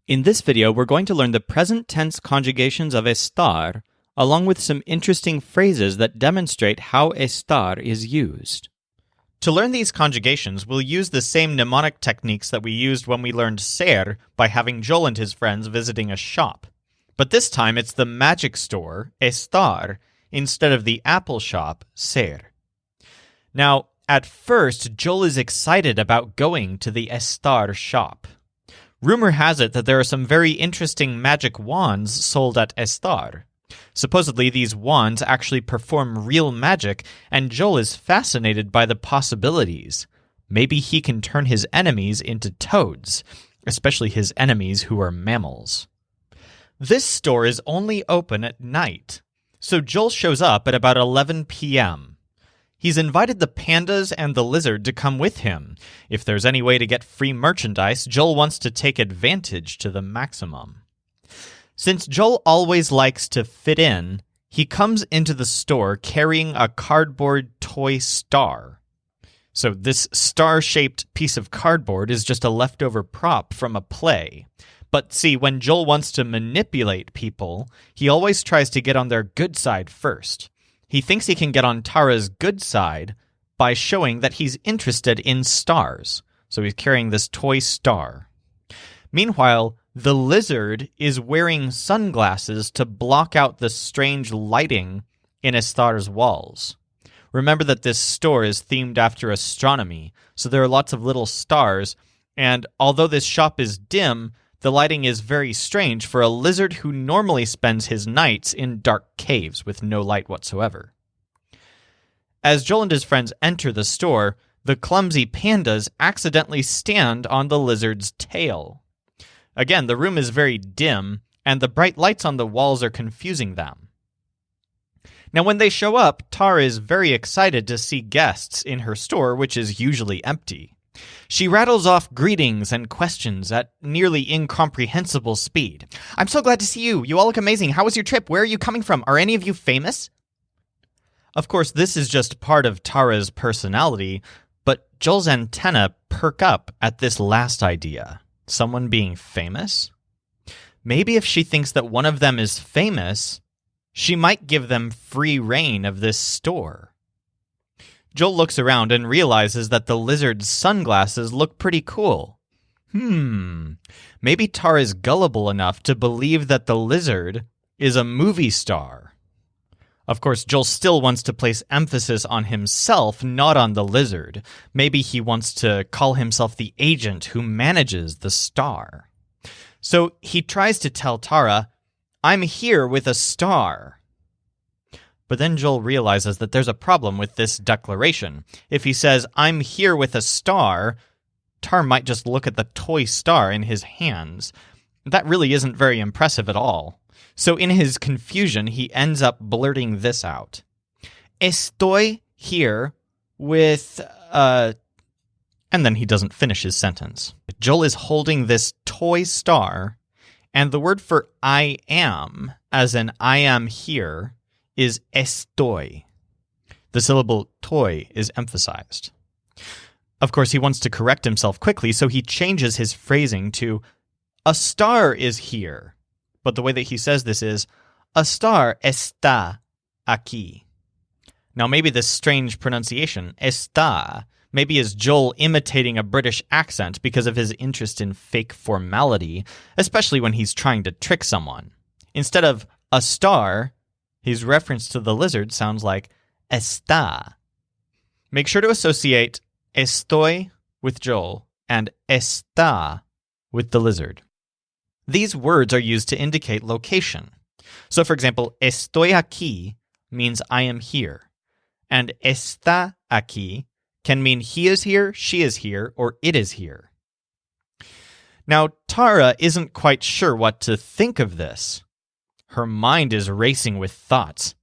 In this video, we're going to learn the present tense conjugations of estar, along with some interesting phrases that demonstrate how estar is used. To learn these conjugations, we'll use the same mnemonic techniques that we used when we learned ser by having Joel and his friends visiting a shop. But this time it's the magic store, Estar, instead of the apple shop, ser. Now, at first, Joel is excited about going to the Estar shop. Rumor has it that there are some very interesting magic wands sold at Estar. Supposedly, these wands actually perform real magic, and Joel is fascinated by the possibilities. Maybe he can turn his enemies into toads, especially his enemies who are mammals. This store is only open at night, so Joel shows up at about 11 p.m. He's invited the pandas and the lizard to come with him. If there's any way to get free merchandise, Joel wants to take advantage to the maximum. Since Joel always likes to fit in, he comes into the store carrying a cardboard toy star. So this star-shaped piece of cardboard is just a leftover prop from a play. But see, when Joel wants to manipulate people, he always tries to get on their good side first. He thinks he can get on Tara's good side by showing that he's interested in stars. So he's carrying this toy star. Meanwhile, the lizard is wearing sunglasses to block out the strange lighting in Estar's walls. Remember that this store is themed after astronomy, so there are lots of little stars, and although this shop is dim, the lighting is very strange for a lizard who normally spends his nights in dark caves with no light whatsoever. As Joel and his friends enter the store, the clumsy pandas accidentally stand on the lizard's tail. Again, the room is very dim, and the bright lights on the walls are confusing them. Now, when they show up, Tara is very excited to see guests in her store, which is usually empty. She rattles off greetings and questions at nearly incomprehensible speed. I'm so glad to see you. You all look amazing. How was your trip? Where are you coming from? Are any of you famous? Of course, this is just part of Tara's personality, but Joel's antenna perk up at this last idea. Someone being famous? Maybe if she thinks that one of them is famous, she might give them free reign of this store. Joel looks around and realizes that the lizard's sunglasses look pretty cool. Maybe Tara's gullible enough to believe that the lizard is a movie star. Of course, Joel still wants to place emphasis on himself, not on the lizard. Maybe he wants to call himself the agent who manages the star. So he tries to tell Tara, "I'm here with a star." But then Joel realizes that there's a problem with this declaration. If he says, "I'm here with a star," Tara might just look at the toy star in his hands. That really isn't very impressive at all. So in his confusion, he ends up blurting this out. "Estoy here with and then he doesn't finish his sentence. Joel is holding this toy star, and the word for I am, as in I am here, is estoy. The syllable toy is emphasized. Of course, he wants to correct himself quickly, so he changes his phrasing to, "A star is here." But the way that he says this is, "A star está aquí." Now maybe this strange pronunciation, está, maybe is Joel imitating a British accent because of his interest in fake formality, especially when he's trying to trick someone. Instead of a star, his reference to the lizard sounds like está. Make sure to associate estoy with Joel and está with the lizard. These words are used to indicate location. So, for example, estoy aquí means I am here, and está aquí can mean he is here, she is here, or it is here. Now, Tara isn't quite sure what to think of this. Her mind is racing with thoughts.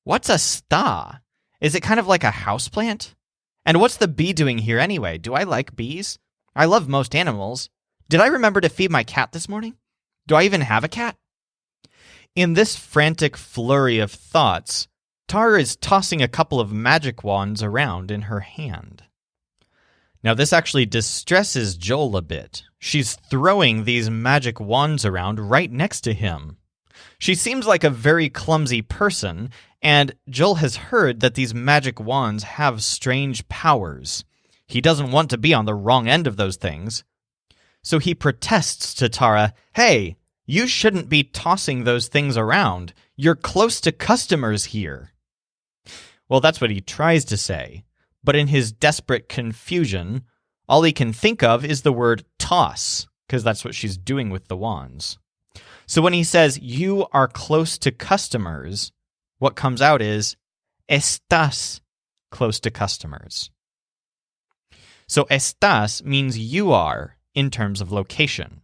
What's a sta? Is it kind of like a houseplant? And what's the bee doing here anyway? Do I like bees? I love most animals. Did I remember to feed my cat this morning? Do I even have a cat? In this frantic flurry of thoughts, Tara is tossing a couple of magic wands around in her hand. Now, this actually distresses Joel a bit. She's throwing these magic wands around right next to him. She seems like a very clumsy person, and Joel has heard that these magic wands have strange powers. He doesn't want to be on the wrong end of those things. So he protests to Tara, "Hey, you shouldn't be tossing those things around. You're close to customers here." Well, that's what he tries to say, but in his desperate confusion, all he can think of is the word toss, because that's what she's doing with the wands. So when he says, "You are close to customers," what comes out is, "Estás close to customers." So estás means you are in terms of location.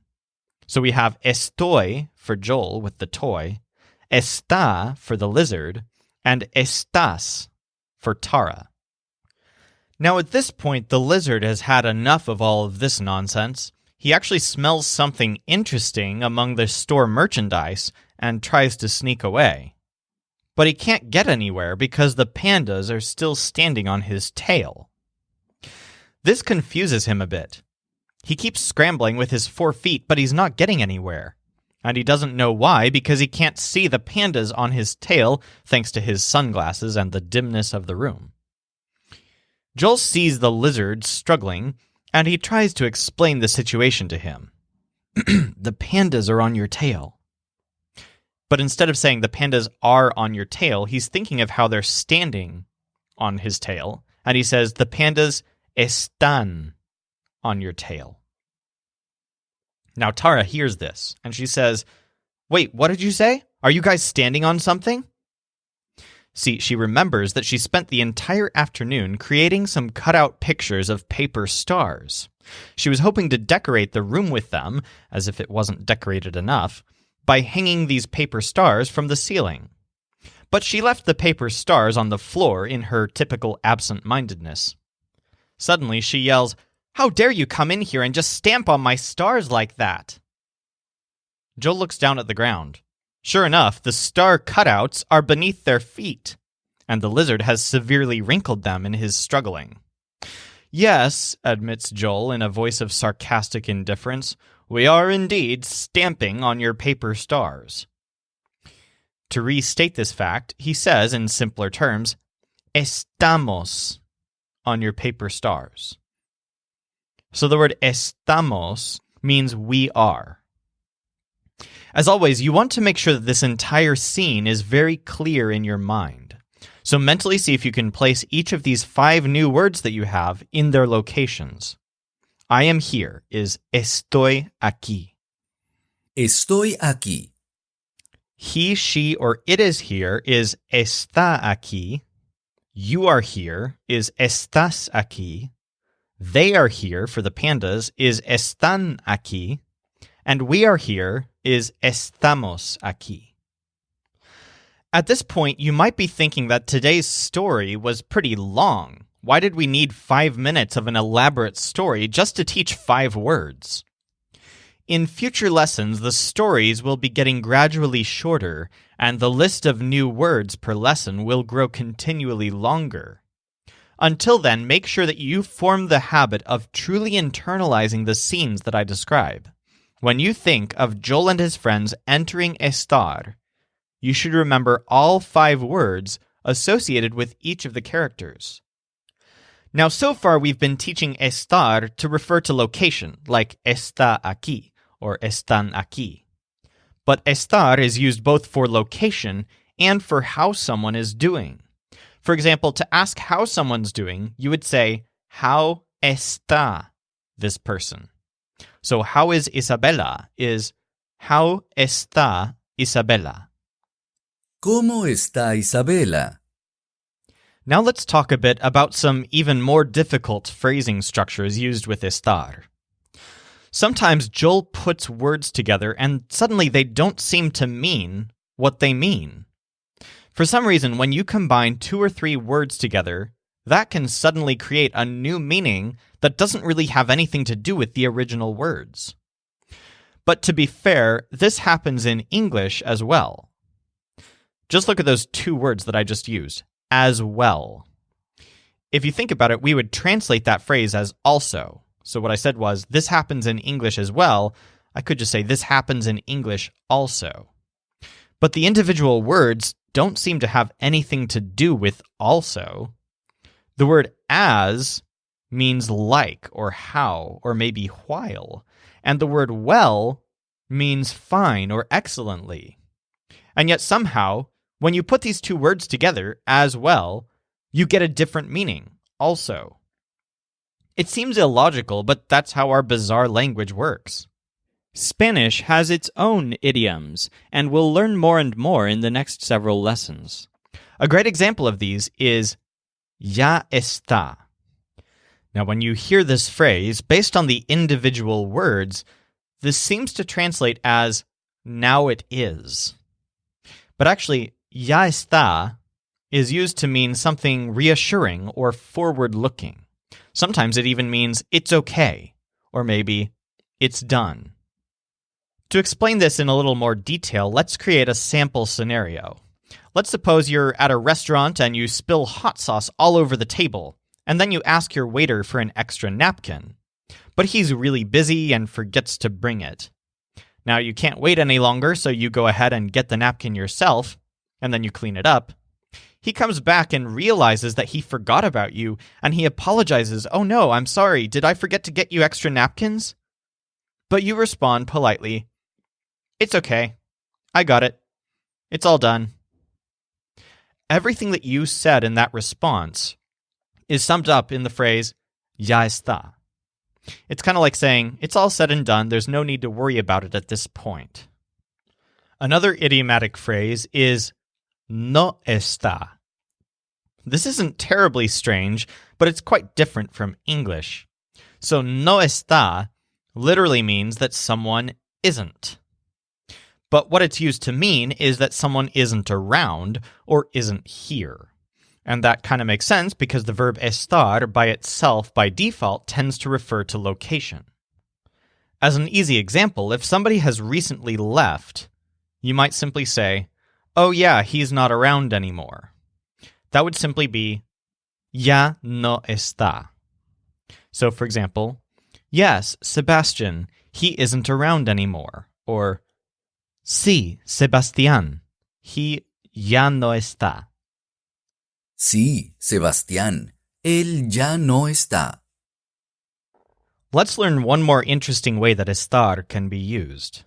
So we have estoy for Joel with the toy, está for the lizard, and estás for Tara. Now at this point, the lizard has had enough of all of this nonsense. He actually smells something interesting among the store merchandise and tries to sneak away. But he can't get anywhere because the pandas are still standing on his tail. This confuses him a bit. He keeps scrambling with his 4 feet, but he's not getting anywhere. And he doesn't know why because he can't see the pandas on his tail thanks to his sunglasses and the dimness of the room. Joel sees the lizard struggling, and he tries to explain the situation to him. "The pandas are on your tail." But instead of saying the pandas are on your tail, he's thinking of how they're standing on his tail, and he says, "The pandas están on your tail." Now Tara hears this, and she says, "Wait, what did you say? Are you guys standing on something?" See, she remembers that she spent the entire afternoon creating some cutout pictures of paper stars. She was hoping to decorate the room with them, as if it wasn't decorated enough, by hanging these paper stars from the ceiling. But she left the paper stars on the floor in her typical absent-mindedness. Suddenly, she yells, "How dare you come in here and just stamp on my stars like that?" Joel looks down at the ground. Sure enough, the star cutouts are beneath their feet, and the lizard has severely wrinkled them in his struggling. "Yes," admits Joel in a voice of sarcastic indifference, "we are indeed stamping on your paper stars." To restate this fact, he says in simpler terms, "Estamos on your paper stars." So the word estamos means we are. As always, you want to make sure that this entire scene is very clear in your mind. So mentally see if you can place each of these 5 new words that you have in their locations. I am here is estoy aquí. Estoy aquí. He, she, or it is here is está aquí. You are here is estás aquí. They are here for the pandas is están aquí. And we are here is estamos aquí. At this point, you might be thinking that today's story was pretty long. Why did we need 5 minutes of an elaborate story just to teach 5 words? In future lessons, the stories will be getting gradually shorter, and the list of new words per lesson will grow continually longer. Until then, make sure that you form the habit of truly internalizing the scenes that I describe. When you think of Joel and his friends entering Estar, you should remember all 5 words associated with each of the characters. Now, so far we've been teaching estar to refer to location, like está aquí or están aquí. But estar is used both for location and for how someone is doing. For example, to ask how someone's doing, you would say, "How está this person?" So how is Isabella is how está Isabella. ¿Cómo está Isabella? Now let's talk a bit about some even more difficult phrasing structures used with estar. Sometimes Joel puts words together and suddenly they don't seem to mean what they mean. For some reason, when you combine 2 or 3 words together, that can suddenly create a new meaning that doesn't really have anything to do with the original words. But to be fair, this happens in English as well. Just look at those 2 words that I just used, as well. If you think about it, we would translate that phrase as also. So what I said was, this happens in English as well. I could just say, this happens in English also. But the individual words don't seem to have anything to do with also. The word as means like or how or maybe while. And the word well means fine or excellently. And yet somehow, when you put these two words together, as well, you get a different meaning, also. It seems illogical, but that's how our bizarre language works. Spanish has its own idioms, and we'll learn more and more in the next several lessons. A great example of these is ya está. Now, when you hear this phrase, based on the individual words, this seems to translate as now it is. But actually, ya está is used to mean something reassuring or forward-looking. Sometimes it even means it's okay, or maybe it's done. To explain this in a little more detail, let's create a sample scenario. Let's suppose you're at a restaurant and you spill hot sauce all over the table, and then you ask your waiter for an extra napkin. But he's really busy and forgets to bring it. Now you can't wait any longer, so you go ahead and get the napkin yourself, and then you clean it up. He comes back and realizes that he forgot about you, and he apologizes. "Oh no, I'm sorry, did I forget to get you extra napkins?" But you respond politely, "It's okay. I got it. It's all done." Everything that you said in that response is summed up in the phrase, ya está. It's kind of like saying, it's all said and done, there's no need to worry about it at this point. Another idiomatic phrase is no está. This isn't terribly strange, but it's quite different from English. So no está literally means that someone isn't. But what it's used to mean is that someone isn't around or isn't here. And that kind of makes sense because the verb estar by itself, by default, tends to refer to location. As an easy example, if somebody has recently left, you might simply say, "Oh yeah, he's not around anymore." That would simply be, ya no está. So for example, "Yes, Sebastian, he isn't around anymore." Or, "Sí, Sebastián, he ya no está." Sí, Sebastián, él ya no está. Let's learn one more interesting way that estar can be used.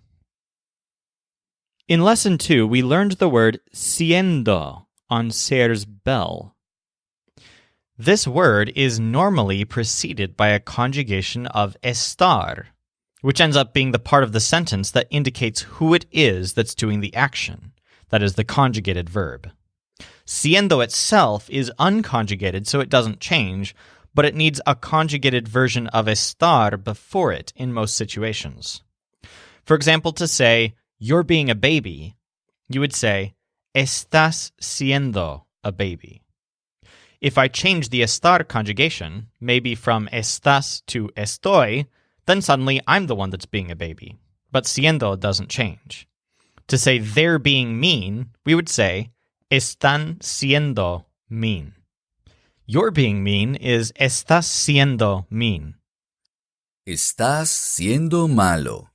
In Lesson 2, we learned the word siendo on Ser's bell. This word is normally preceded by a conjugation of estar, which ends up being the part of the sentence that indicates who it is that's doing the action, that is, the conjugated verb. Siendo itself is unconjugated, so it doesn't change, but it needs a conjugated version of estar before it in most situations. For example, to say, "You're being a baby," you would say, "Estás siendo a baby." If I change the estar conjugation, maybe from estás to estoy, then suddenly I'm the one that's being a baby. But siendo doesn't change. To say they're being mean, we would say, están siendo mean. You're being mean is estás siendo mean. Estás siendo malo.